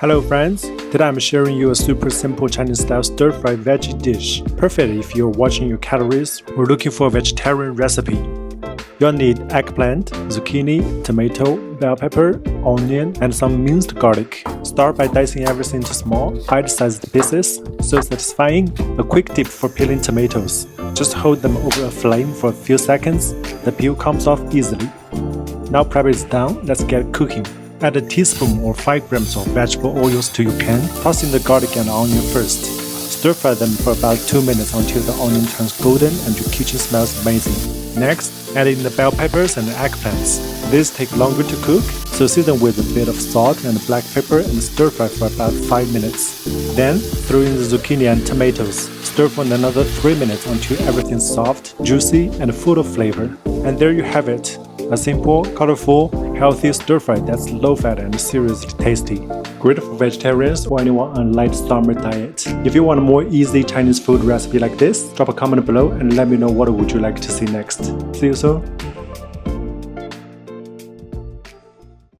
Hello friends, today I'm sharing you a super simple Chinese style stir-fried veggie dish, perfect if you're watching your calories or looking for a vegetarian recipe. You'll need eggplant, zucchini, tomato, bell pepper, onion, and some minced garlic. Start by dicing everything into small, bite-sized pieces, so satisfying. A quick tip for peeling tomatoes. Just hold them over a flame for a few seconds, the peel comes off easily. Now prep is done, let's get cooking. Add a teaspoon or 5 grams of vegetable oils to your pan. Toss in the garlic and onion first. Stir fry them for about 2 minutes until the onion turns golden and your kitchen smells amazing. Next, add in the bell peppers and the eggplants. These take longer to cook, so season with a bit of salt and black pepper and stir fry for about 5 minutes. Then, throw in the zucchini and tomatoes. Stir for another 3 minutes until everything's soft, juicy, and full of flavor. And there you have it. A simple, colorful, healthy stir-fry that's low-fat and seriously tasty. Great for vegetarians or anyone on a light summer diet. If you want a more easy Chinese food recipe like this, drop a comment below and let me know what would you like to see next. See you soon!